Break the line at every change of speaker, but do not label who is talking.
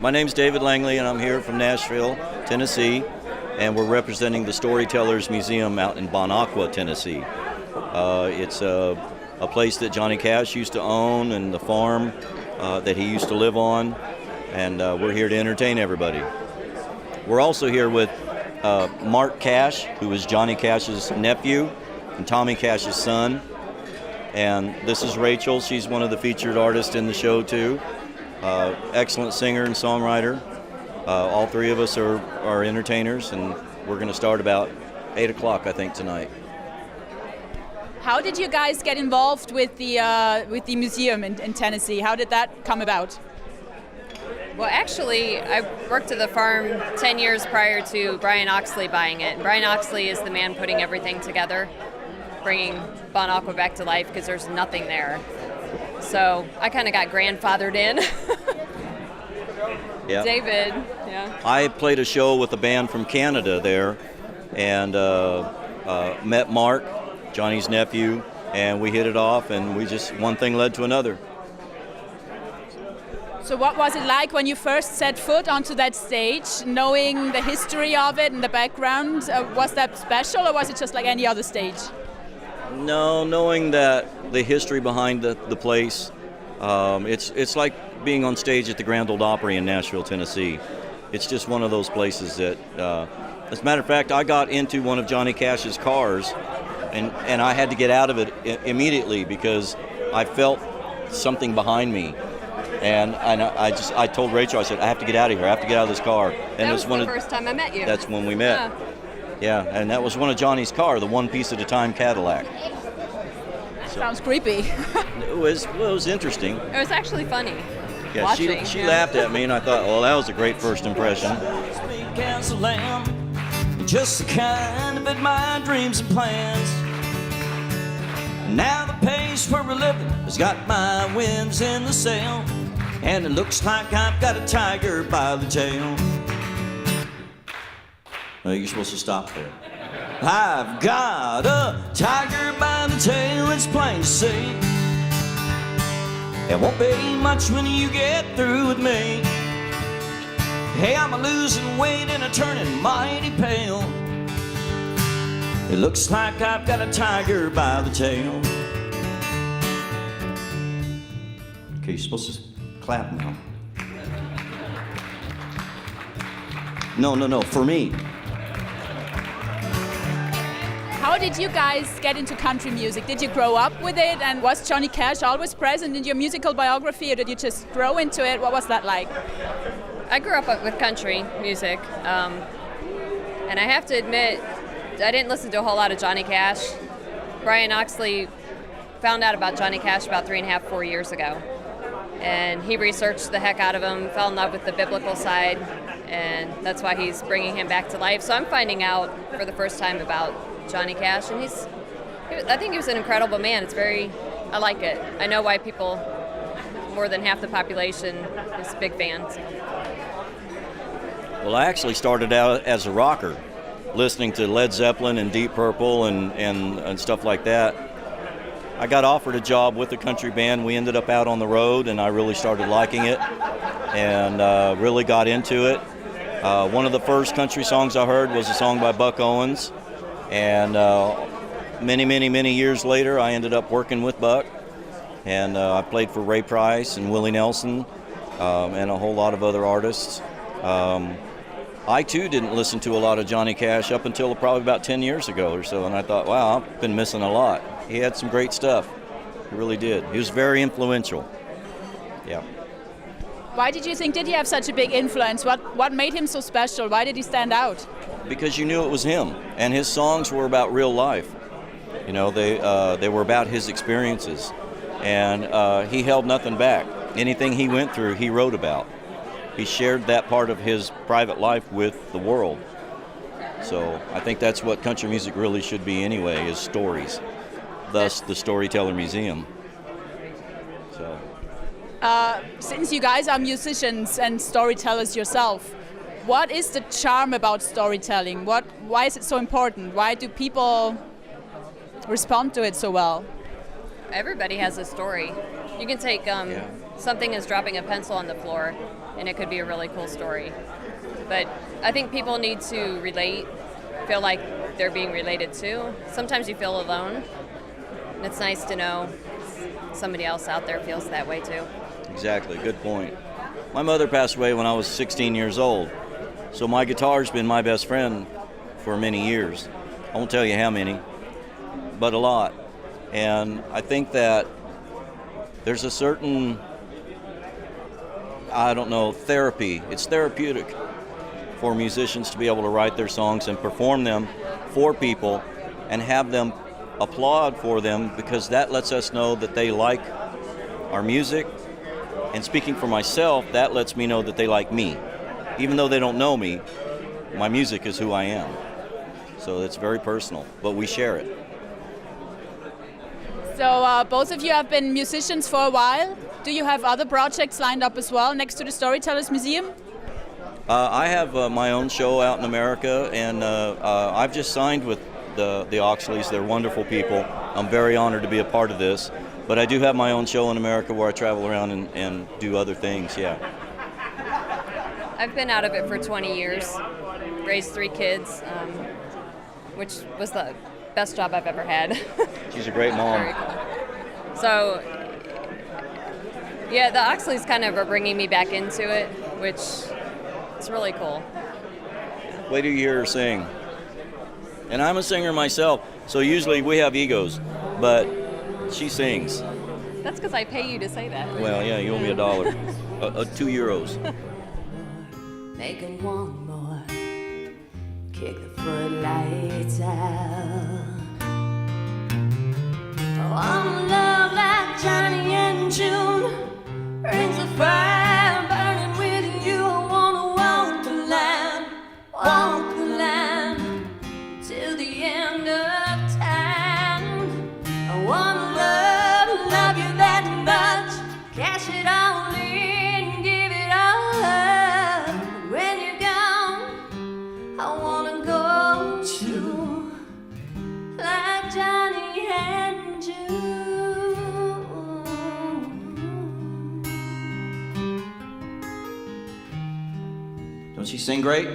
My name's David Langley, and I'm here from Nashville, Tennessee, and we're representing the Storytellers Museum out in Bon Aqua, Tennessee. It's a place that Johnny Cash used to own, and the farm that he used to live on, and we're here to entertain everybody. We're also here with Mark Cash, who is Johnny Cash's nephew and Tommy Cash's son, and this is Rachel. She's one of the featured artists in the show too. Excellent singer and songwriter. All three of us are entertainers, and we're going to start about 8 o'clock, I think, tonight.
How did you guys get involved with the museum in Tennessee? How did that come about?
Well, actually, I worked at the farm 10 years prior to Brian Oxley buying it. Brian Oxley is the man putting everything together, bringing Bon Aqua back to life because there's nothing there. So I kind of got grandfathered in.
Yeah.
David, yeah.
I played a show with a band from Canada there, and met Mark, Johnny's nephew, and we hit it off, and we just, one thing led to another.
So what was it like when you first set foot onto that stage, knowing the history of it and the background? Was that special, or was it just like any other stage?
No, knowing that the history behind the place, it's like being on stage at the Grand Ole Opry in Nashville, Tennessee. It's just one of those places that, as a matter of fact, I got into one of Johnny Cash's cars, and I had to get out of it immediately because I felt something behind me. And I told Rachel, I said, I have to get out of here. I have to get out of this car. And
that was the first time I met you.
That's when we met. Yeah, and that was one of Johnny's car, the one piece at a time Cadillac.
Sounds creepy.
It was interesting.
It was actually funny.
Yeah,
watching.
she laughed at me, and I thought, well, that was a great first impression.
Speak as a lamb, just the kind of fit my dreams and plans. Now the pace where we're living has got my winds in the sail, and it looks like I've got a tiger by the tail. No, you're supposed to stop there. I've got a tiger by the tail, it's plain to see. It won't be much when you get through with me. Hey, I'm a losing weight and a turning mighty pale. It looks like I've got a tiger by the tail. Okay, you're supposed to clap now. No, for me.
How did you guys get into country music? Did you grow up with it, and was Johnny Cash always present in your musical biography, or did you just grow into it? What was that like?
I grew up with country music, and I have to admit, I didn't listen to a whole lot of Johnny Cash. Brian Oxley found out about Johnny Cash about 3.5, 4 years ago, and he researched the heck out of him, fell in love with the biblical side, and that's why he's bringing him back to life. So I'm finding out for the first time about Johnny Cash, and I think he was an incredible man. I like it. I know why people, more than half the population, is big fans.
Well, I actually started out as a rocker, listening to Led Zeppelin and Deep Purple and stuff like that. I got offered a job with a country band. We ended up out on the road, and I really started liking it and really got into it. One of the first country songs I heard was a song by Buck Owens. And many years later, I ended up working with Buck, and I played for Ray Price and Willie Nelson and a whole lot of other artists. I, too, didn't listen to a lot of Johnny Cash up until probably about 10 years ago or so, and I thought, wow, I've been missing a lot. He had some great stuff. He really did. He was very influential. Yeah.
Why did you think, did he have such a big influence? What made him so special? Why did he stand out?
Because you knew it was him, and his songs were about real life. You know, they were about his experiences, and he held nothing back. Anything he went through, he wrote about. He shared that part of his private life with the world. So I think that's what country music really should be anyway, is stories. Thus, the Storyteller Museum. So.
Since you guys are musicians and storytellers yourself, what is the charm about storytelling? Why is it so important? Why do people respond to it so well?
Everybody has a story. You can take something as dropping a pencil on the floor, and it could be a really cool story. But I think people need to relate, feel like they're being related to. Sometimes you feel alone, and it's nice to know somebody else out there feels that way too.
Exactly, good point. My mother passed away when I was 16 years old, so my guitar's been my best friend for many years. I won't tell you how many, but a lot. And I think that there's a certain, therapy. It's therapeutic for musicians to be able to write their songs and perform them for people and have them applaud for them, because that lets us know that they like our music. And speaking for myself, that lets me know that they like me. Even though they don't know me, my music is who I am. So it's very personal, but we share it.
So both of you have been musicians for a while. Do you have other projects lined up as well next to the Storytellers Museum?
I have my own show out in America, and I've just signed with the Oxleys. They're wonderful people. I'm very honored to be a part of this. But I do have my own show in America where I travel around and do other things, yeah.
I've been out of it for 20 years, raised 3 kids, which was the best job I've ever had.
She's a great mom.
Very cool. So, yeah, the Oxleys kind of are bringing me back into it, which is really cool.
Wait till you hear her sing. And I'm a singer myself, so usually we have egos, but she sings.
That's because I pay you to say that.
Well, yeah, you owe me $1. 2 euros.
Make it one more. Kick the footlights out. I wanna love like Johnny and June. Rings of fire burning with you. I wanna walk the line till the end of time. I wanna love you that much. Cash it all in, give it all up. When you're gone, I wanna go to like Johnny and June.
Don't she sing great?